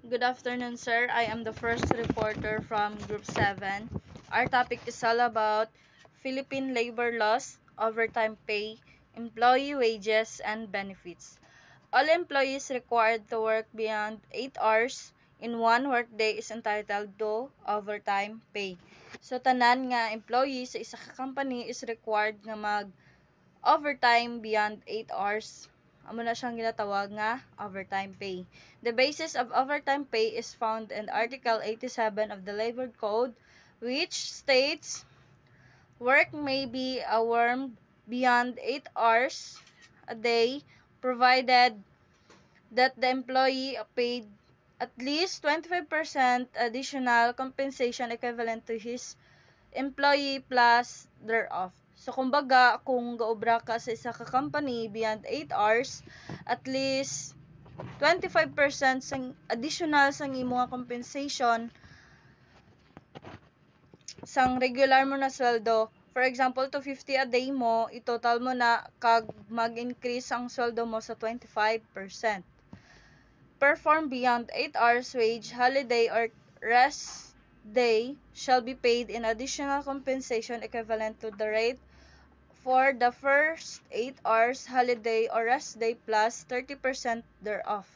Good afternoon, sir. I am the first reporter from Group 7. Our topic is all about Philippine labor laws, overtime pay, employee wages, and benefits. All employees required to work beyond 8 hours in one workday is entitled to overtime pay. So, tanan nga employee sa isa ka company is required nga overtime beyond 8 hours. Amo na siyang ginatawag nga overtime pay. The basis of overtime pay is found in Article 87 of the Labor Code, which states work may be awarded beyond 8 hours a day provided that the employee paid at least 25% additional compensation equivalent to his employee plus thereof. So, kumbaga, kung gaobra ka sa isa ka company beyond 8 hours, at least 25% sang additional sang imo nga compensation sang regular mo na sweldo. For example, to 50 a day mo, itotal mo na kag mag-increase ang sweldo mo sa 25%. Perform beyond 8 hours wage, holiday, or rest day shall be paid in additional compensation equivalent to the rate for the first 8 hours holiday or rest day plus 30% thereof.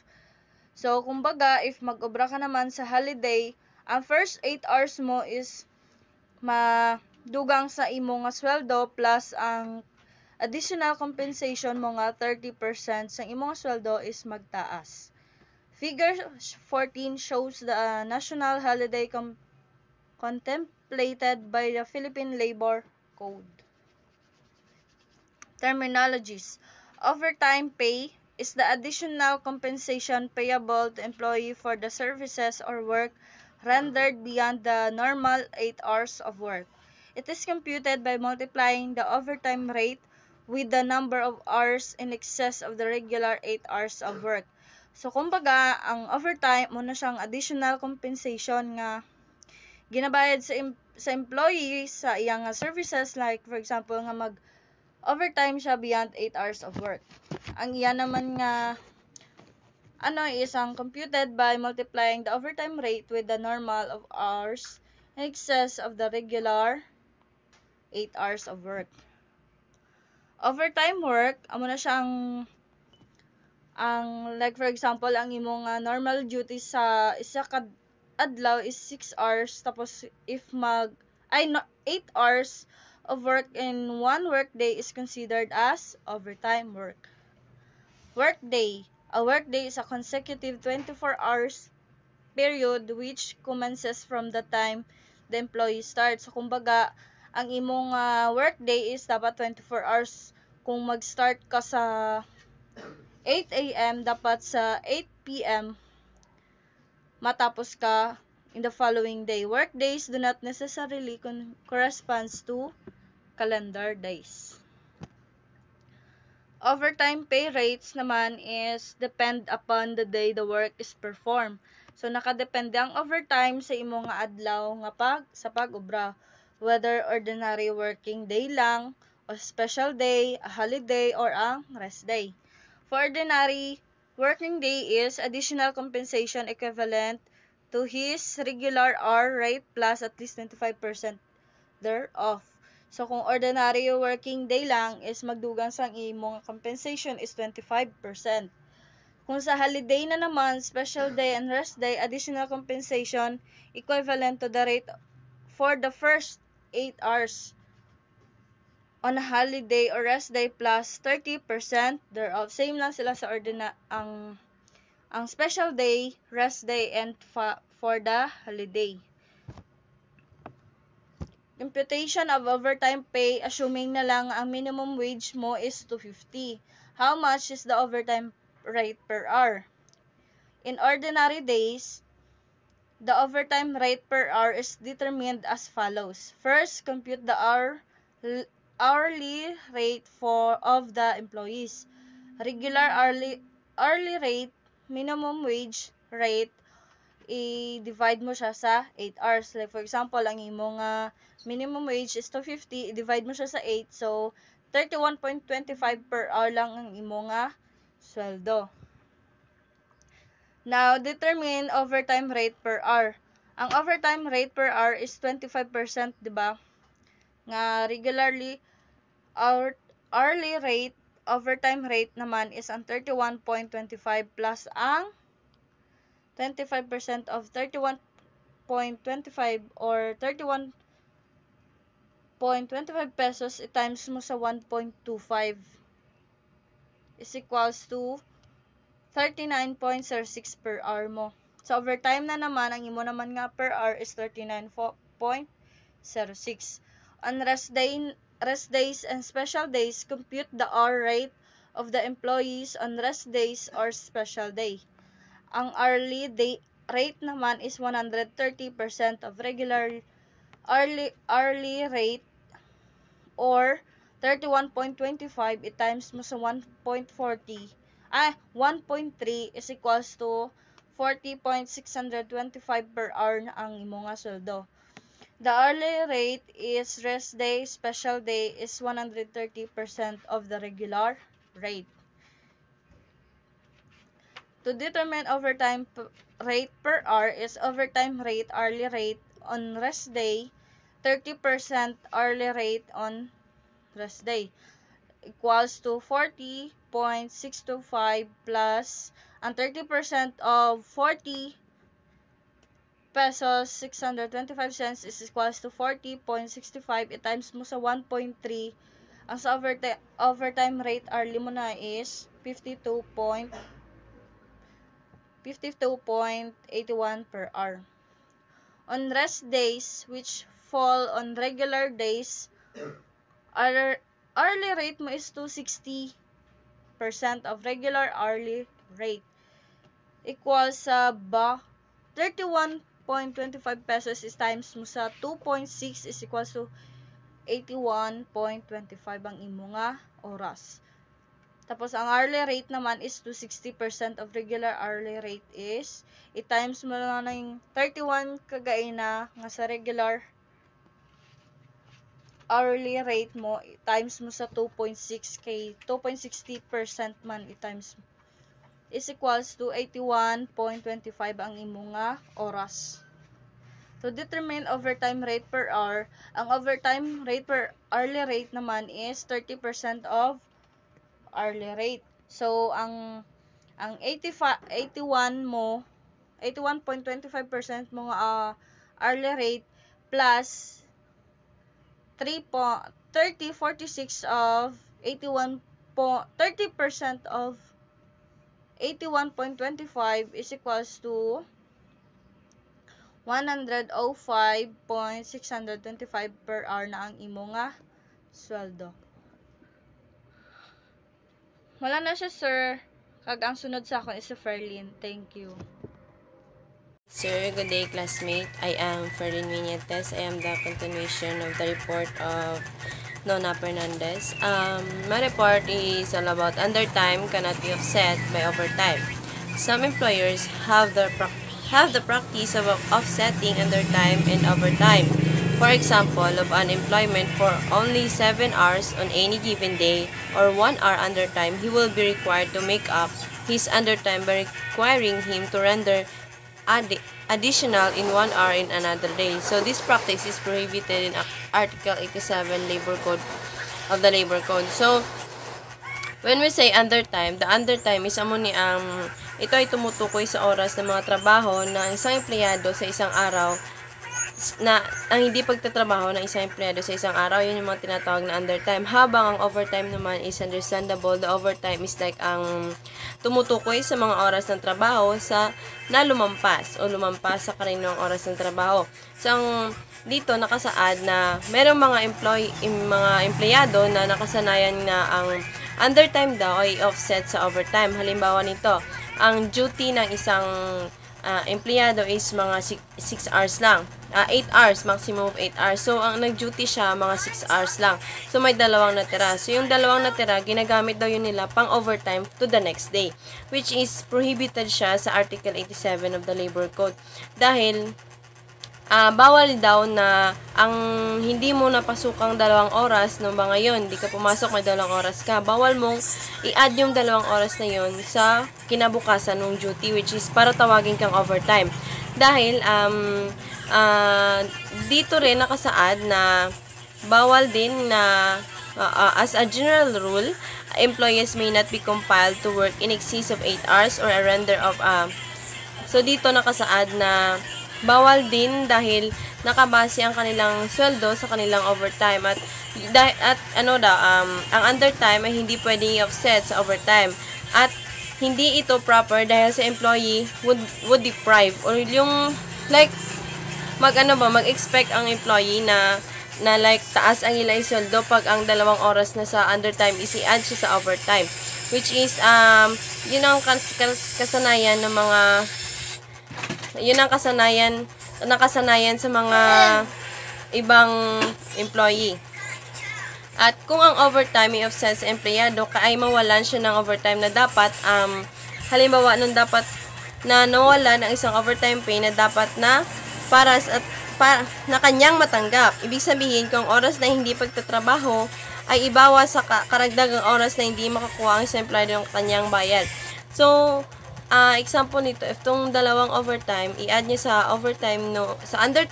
So, kumbaga, if mag-obra ka naman sa holiday, ang first 8 hours mo is madugang sa imo nga sweldo plus ang additional compensation mo nga 30% sa imo nga sweldo is magtaas. Figure 14 shows the national holiday contemplated by the Philippine Labor Code. Terminologies. Overtime pay is the additional compensation payable to employee for the services or work rendered beyond the normal 8 hours of work. It is computed by multiplying the overtime rate with the number of hours in excess of the regular 8 hours of work. So, kumbaga, ang overtime mo na siyang additional compensation nga ginabayad sa employee sa iyang services, like for example nga overtime siya beyond 8 hours of work. Ang iyan naman nga isang computed by multiplying the overtime rate with the normal of hours in excess of the regular 8 hours of work. Overtime work, amo na siyang like for example, ang imong normal duty sa isa ka adlaw is 6 hours, tapos if 8 hours of work in one workday is considered as overtime work. Workday. A workday is a consecutive 24 hours period which commences from the time the employee starts. So, kumbaga, ang imong workday is dapat 24 hours. Kung mag-start ka sa 8 a.m., dapat sa 8 p.m. matapos ka in the following day. Work days do not necessarily corresponds to calendar days. Overtime pay rates naman is depend upon the day the work is performed. So, nakadepende ang overtime sa imo nga adlaw nga sa pag-obra, whether ordinary working day lang, o special day, a holiday, or ang rest day. For ordinary working day is additional compensation equivalent to his regular hour rate plus at least 25% thereof. So, kung ordinary working day lang is magdugang sa imong compensation is 25%. Kung sa holiday na naman, special day and rest day, additional compensation equivalent to the rate for the first 8 hours on a holiday or rest day plus 30% thereof. Same lang sila sa ang special day, rest day, and for the holiday. Imputation of overtime pay, assuming na lang ang minimum wage mo is $2.50. How much is the overtime rate per hour? In ordinary days, the overtime rate per hour is determined as follows. First, compute the hourly rate of the employees. Regular hourly rate, minimum wage rate, i-divide mo siya sa 8 hours. Like for example, ang imong minimum wage is $2.50, i-divide mo siya sa 8, so 31.25 per hour lang ang imong sweldo. Now, determine overtime rate per hour. Ang overtime rate per hour is 25%, di ba? Nga regularly hourly rate, overtime rate naman is ang 31.25 plus ang 25% of 31.25 or 31.25 pesos i-times mo sa 1.25 is equals to 39.06 per hour mo. Sa overtime na naman, ang imo naman nga per hour is 39.06. On rest days and special days, compute the hour rate of the employees on rest days or special day. Ang hourly day rate naman is 130% of regular hourly rate or 31.25 i-times mo sa 1.3 is equals to 40.625 per hour na ang imo nga sweldo. The hourly rate is rest day, special day is 130% of the regular rate. To determine overtime rate per hour is overtime rate, hourly rate on rest day, 30% hourly rate on rest day equals to 40.625 plus ang 30% of 40 pesos 625 cents is equals to 40.65 i-times mo sa 1.3. Ang sa overtime rate hourly mo na is 52.81 per hour. On rest days, which fall on regular days, hourly rate mo is 260% of regular hourly rate equals sa 31.25 pesos is times mo sa 2.6 is equals to 81.25 ang imo nga oras. Tapos, ang hourly rate naman is 260% of regular hourly rate is i-times mo na ng 31 kagaina nga sa regular hourly rate mo i-times mo sa 2.6 kay 2.60% man i-times is equals to 81.25 ang imo nga oras. To determine overtime rate per hour, ang overtime rate per hourly rate naman is 30% of hourly rate. So, ang 81.25% mo nga hourly rate plus 30.46 of 30% of 81.25 is equals to 105.625 per hour na ang imo nga sweldo. Wala na siya, sir. Kag ang sunod sa akon is si Ferlin. Thank you. Sir, good day, classmate. I am Ferlin Viñetes. I am the continuation of the report of Nona Fernandez. My report is all about undertime cannot be offset by overtime. Some employers have the practice of offsetting undertime and overtime. For example, of unemployment for only 7 hours on any given day or 1 hour undertime, he will be required to make up his undertime by requiring him to render additional in 1 hour in another day. So this practice is prohibited in Article 87 Labor Code of the Labor Code. So when we say undertime, the undertime is amo ni ito ay tumutukoy sa oras ng mga trabaho na isang empleyado sa isang araw na ang hindi pagtatrabaho ng isang empleyado sa isang araw, yun yung mga tinatawag na undertime. Habang ang overtime naman is understandable. The overtime is like ang tumutukoy sa mga oras ng trabaho sa na lumampas sa karaniwang oras ng trabaho. So, dito nakasaad na merong mga empleyado na nakasanayan na ang undertime daw ay offset sa overtime. Halimbawa nito, ang duty ng isang empleyado is mga 6 hours lang. 8 hours, maximum of 8 hours. So, ang nag-duty siya, mga 6 hours lang. So, may dalawang natira. So, yung dalawang natira, ginagamit daw yun nila pang overtime to the next day. Which is prohibited siya sa Article 87 of the Labor Code. Dahil, bawal daw na ang hindi mo napasukang 2 oras ng mga yon, di ka pumasok, may 2 oras ka, bawal mong i-add yung 2 oras na yon sa kinabukasan ng duty, which is para tawagin kang overtime. Dahil dito rin nakasaad na bawal din na as a general rule, employees may not be compelled to work in excess of 8 hours or a render of so dito nakasaad na bawal din dahil nakabase ang kanilang sweldo sa kanilang overtime at ang undertime ay hindi pwedeng i-offset sa overtime at hindi ito proper dahil sa employee would deprive or yung like mag-expect ang employee na like taas ang ilang sweldo pag ang 2 oras na sa undertime is i-add siya sa overtime, which is yun ang kasanayan ng mga nakasanayan sa mga ibang employee. At kung ang overtime i-offset sa empleyado, ay mawalan siya ng overtime na dapat, halimbawa nung dapat na nawalan ng isang overtime pay na dapat na na kanyang matanggap. Ibig sabihin, kung oras na hindi pagtatrabaho ay ibawas sa karagdagang oras na hindi makakuha ang isang empleyado ng kanyang bayad. So, example nito, if tong 2 overtime, i-add niya sa overtime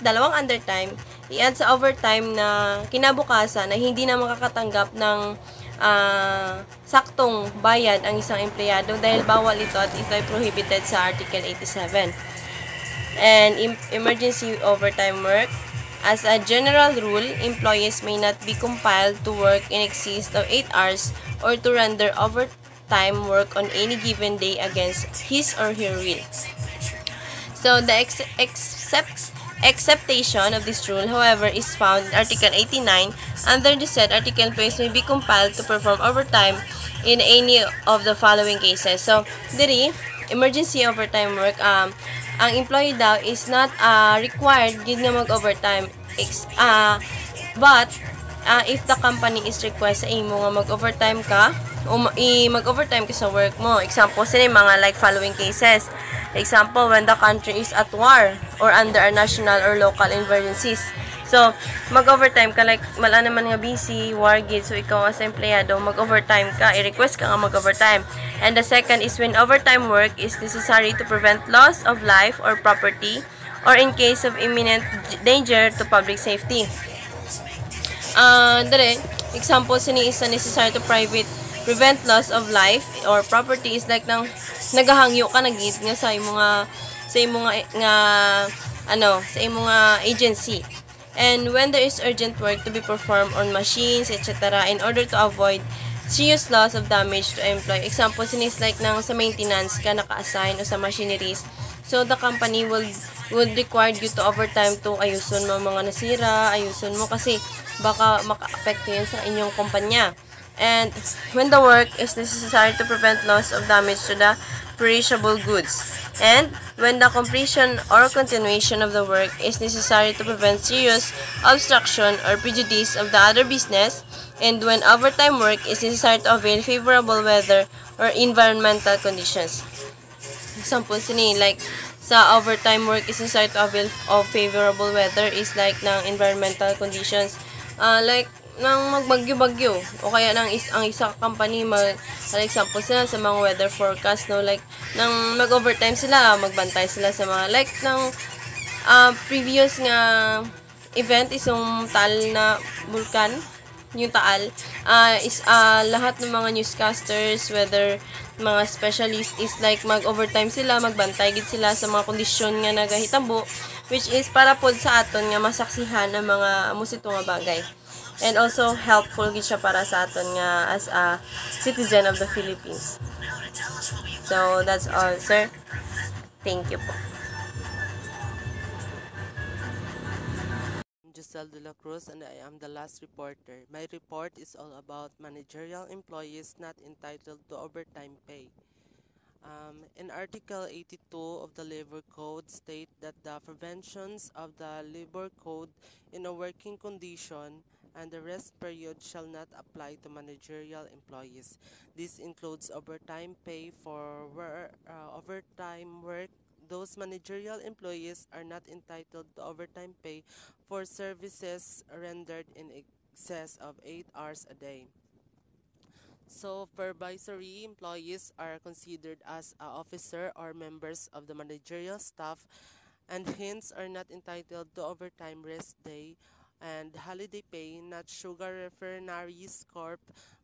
dalawang undertime, i-add sa overtime na kinabukasan na hindi na makakatanggap ng saktong bayad ang isang empleyado dahil bawal ito at ito ay prohibited sa Article 87. And emergency overtime work. As a general rule, employees may not be compelled to work in excess of 8 hours or to render overtime work on any given day against his or her will. So, the exception of this rule, however, is found in Article 89. Under the said article, employees may be compelled to perform overtime in any of the following cases. So, diri, emergency overtime work, ang employee daw is not required yun nga mag-overtime. But, if the company is request sa imo nga mag-overtime ka, mag-overtime ka sa work mo. Example, sila mga like following cases. Example, when the country is at war or under a national or local emergencies. So, mag-overtime ka, like, wala naman nga busy, war gid, so ikaw as empleyado, mag-overtime ka, i-request ka nga mag-overtime. And the second is when overtime work is necessary to prevent loss of life or property or in case of imminent danger to public safety. Example, sini is necessary to prevent loss of life or property is like nang nagahangyo ka nagid nga sa imong agency. And when there is urgent work to be performed on machines, etc., in order to avoid serious loss of damage to employee. Example, sinis like nang sa maintenance ka naka-assign o sa machineries. So, the company would require you to overtime to ayuson mo mga nasira, ayuson mo kasi baka maka-apekto yun sa inyong kumpanya. And when the work is necessary to prevent loss of damage to the perishable goods. And when the completion or continuation of the work is necessary to prevent serious obstruction or prejudice of the other business, and when overtime work is necessary to avail favorable weather or environmental conditions. Example, sini like sa overtime work is necessary to avail of favorable weather is like ng environmental conditions. Like nang magbagyo-bagyo o kaya ang isa company example sila sa mga weather forecast, no, like nang mag-overtime sila, magbantay sila sa mga like ng previous nga event is yung Taal na vulkan, yung Taal is lahat ng mga newscasters, weather mga specialist is like mag-overtime sila, magbantay gid sila sa mga kondisyon nga nagahitabo, which is para pod sa aton nga masaksihan ang mga musito nga bagay. And also helpful gid siya para sa aton nga as a citizen of the Philippines. So that's all, sir. Thank you po. Giselle de la Cruz, and I am the last reporter. My report is all about managerial employees not entitled to overtime pay. In Article 82 of the Labor Code state that the preventions of the Labor Code in a working condition and the rest period shall not apply to managerial employees. This includes overtime pay for overtime work those managerial employees are not entitled to overtime pay for services rendered in excess of 8 hours a day. Supervisory employees are considered as a officer or members of the managerial staff and hence are not entitled to overtime rest day and holiday pay, not Sugar Refineries Corp.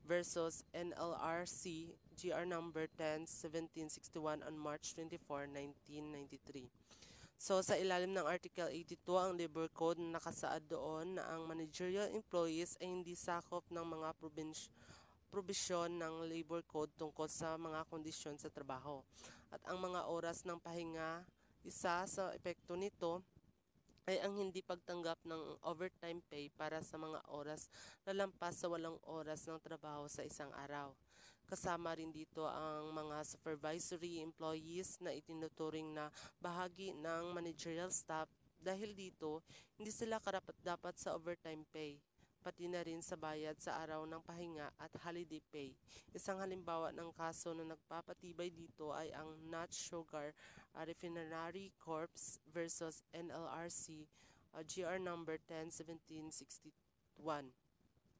Versus NLRC GR number 10-1761 on March 24, 1993. So sa ilalim ng Article 82 ang Labor Code na nakasaad doon na ang managerial employees ay hindi sakop ng mga probisyon ng Labor Code tungkol sa mga kondisyon sa trabaho. At ang mga oras ng pahinga, isa sa epekto nito ay ang hindi pagtanggap ng overtime pay para sa mga oras na lampas sa 8 oras ng trabaho sa isang araw. Kasama rin dito ang mga supervisory employees na itinuturing na bahagi ng managerial staff dahil dito hindi sila karapat-dapat sa overtime pay, pati na rin sa bayad sa araw ng pahinga at holiday pay. Isang halimbawa ng kaso na nagpapatibay dito ay ang Nat Sugar Refinery Corp. Versus NLRC GR number 10-1761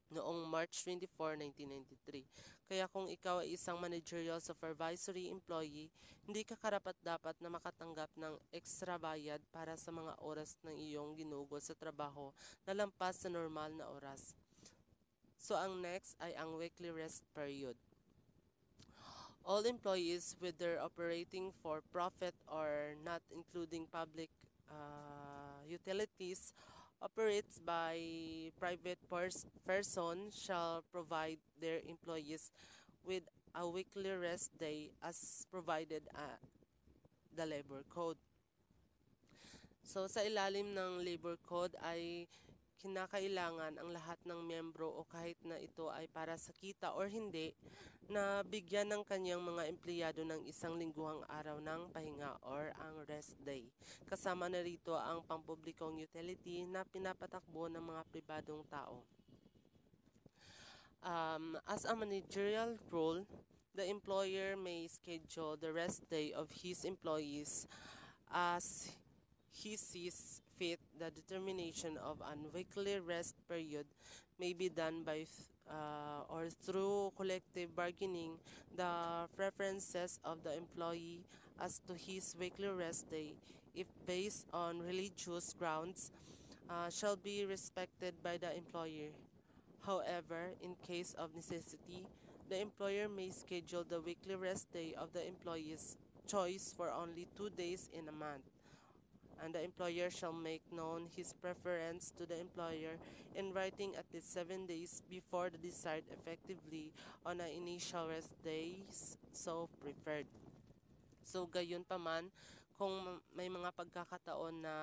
noong March 24, 1993. Kaya kung ikaw ay isang managerial supervisory employee, hindi ka karapat-dapat na makatanggap ng extra bayad para sa mga oras ng iyong ginugol sa trabaho na lampas sa normal na oras. So ang next ay ang weekly rest period. All employees, whether operating for profit or not, including public utilities, operates by private person shall provide their employees with a weekly rest day as provided the Labor Code. So sa ilalim ng Labor Code ay kinakailangan ang lahat ng miyembro o kahit na ito ay para sa kita or hindi na bigyan ng kanyang mga empleyado ng isang lingguhang araw ng pahinga or ang rest day. Kasama na rito ang pampublikong utility na pinapatakbo ng mga pribadong tao. As a managerial role, the employer may schedule the rest day of his employees as he sees fit. The determination of a weekly rest period may be done by or through collective bargaining. The preferences of the employee as to his weekly rest day, if based on religious grounds, shall be respected by the employer. However, in case of necessity, the employer may schedule the weekly rest day of the employee's choice for only 2 days in a month, and the employer shall make known his preference to the employer in writing at least 7 days before the desired effectively on an initial rest days so preferred. So gayon pa man, kung may mga pagkakataon na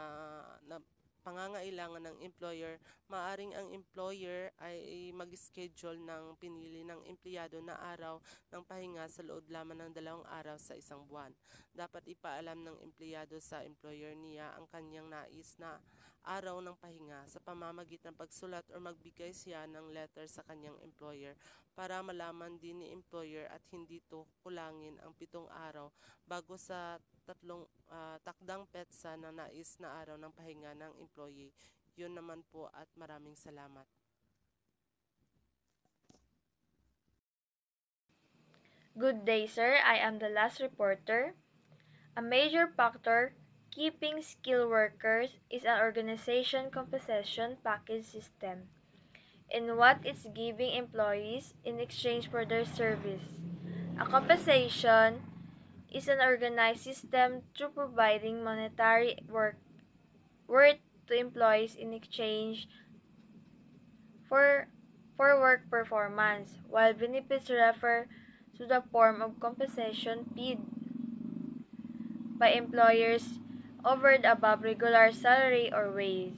pangangailangan ng employer, maaring ang employer ay mag-schedule ng pinili ng empleyado na araw ng pahinga sa loob lamang ng 2 araw sa isang buwan. Dapat ipaalam ng empleyado sa employer niya ang kanyang nais na araw ng pahinga sa pamamagitan ng pagsulat o magbigay siya ng letter sa kanyang employer para malaman din ni employer at hindi to kulangin ang 7 araw bago sa takdang petsa na nais na araw ng pahinga ng employee. Yun naman po at maraming salamat. Good day, sir. I am the last reporter. A major factor keeping skilled workers is an organization compensation package system in what it's giving employees in exchange for their service. A compensation is an organized system through providing monetary worth to employees in exchange for work performance, while benefits refer to the form of compensation paid by employers over the above regular salary or wage.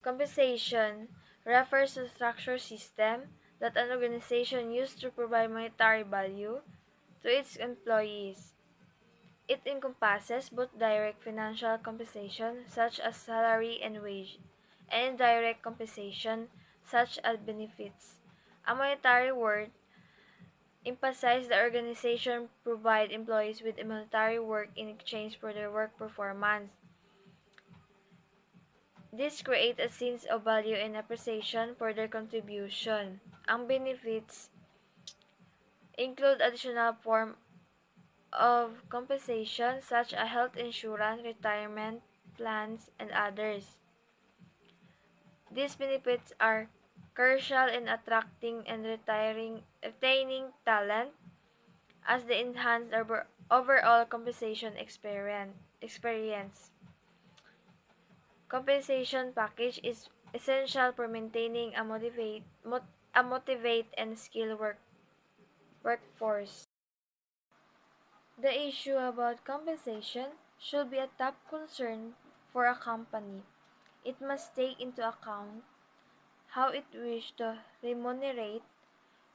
Compensation refers to the structured system that an organization uses to provide monetary value to its employees. It encompasses both direct financial compensation, such as salary and wage, and indirect compensation, such as benefits. A monetary worth emphasize the organization provide employees with monetary work in exchange for their work performance. This creates a sense of value and appreciation for their contribution. Ang benefits include additional form of compensation such as health insurance, retirement plans, and others. These benefits are crucial in attracting and retaining talent as they enhance our overall compensation experience. Compensation package is essential for maintaining a motivate and skilled workforce. The issue about compensation should be a top concern for a company. It must take into account how it wishes to remunerate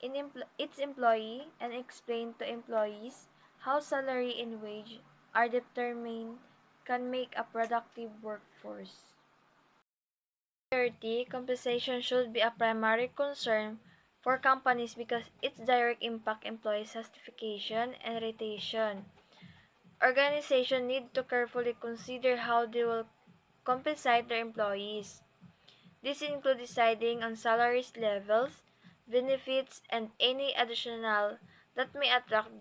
its employee and explain to employees how salary and wage are determined can make a productive workforce. 30. Compensation should be a primary concern for companies because its direct impact employee satisfaction and retention. Organizations need to carefully consider how they will compensate their employees. This includes deciding on salaries levels, benefits, and any additional that may attract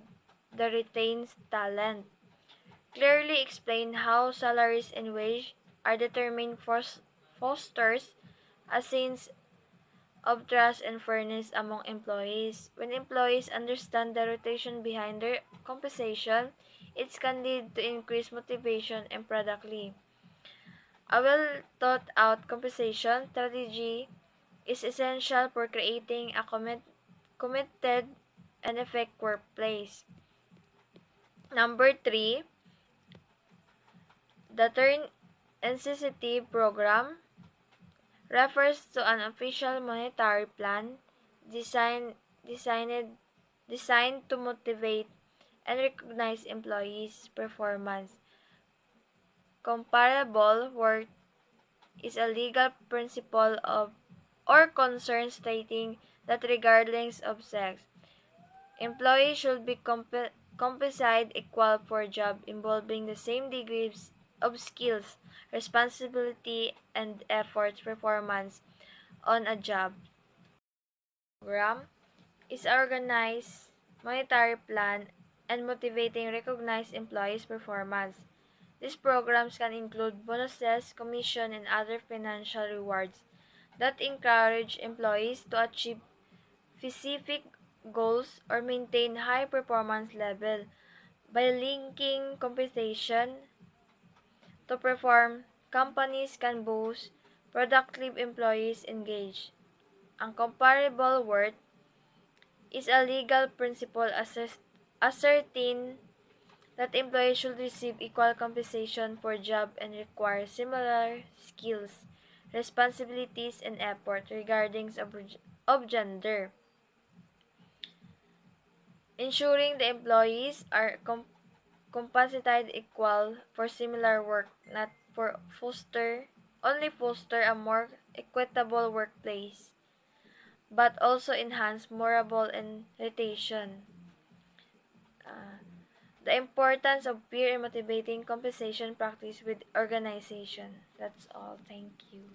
the retained talent. Clearly explain how salaries and wage are determined fosters a sense of trust and fairness among employees. When employees understand the rotation behind their compensation, it can lead to increased motivation and productivity. A well thought out compensation strategy is essential for creating a committed and effective workplace. Number 3, the Turn Incentive Program refers to an official monetary plan designed, designed, designed to motivate and recognize employees' performance. Comparable work is a legal principle of or concern stating that regardless of sex, employees should be compensated equal for a job involving the same degrees of skills, responsibility, and effort performance on a job. Program is organized monetary plan and motivating recognize employees' performance. These programs can include bonuses, commission, and other financial rewards that encourage employees to achieve specific goals or maintain high performance level. By linking compensation to perform, companies can boost productive employees engaged. Ang comparable worth is a legal principle asserting that employees should receive equal compensation for job and require similar skills, responsibilities, and effort regarding of gender. Ensuring the employees are compensated equal for similar work, not for foster a more equitable workplace, but also enhance morale and retention. The importance of peer and motivating compensation practice with organization. That's all. Thank you.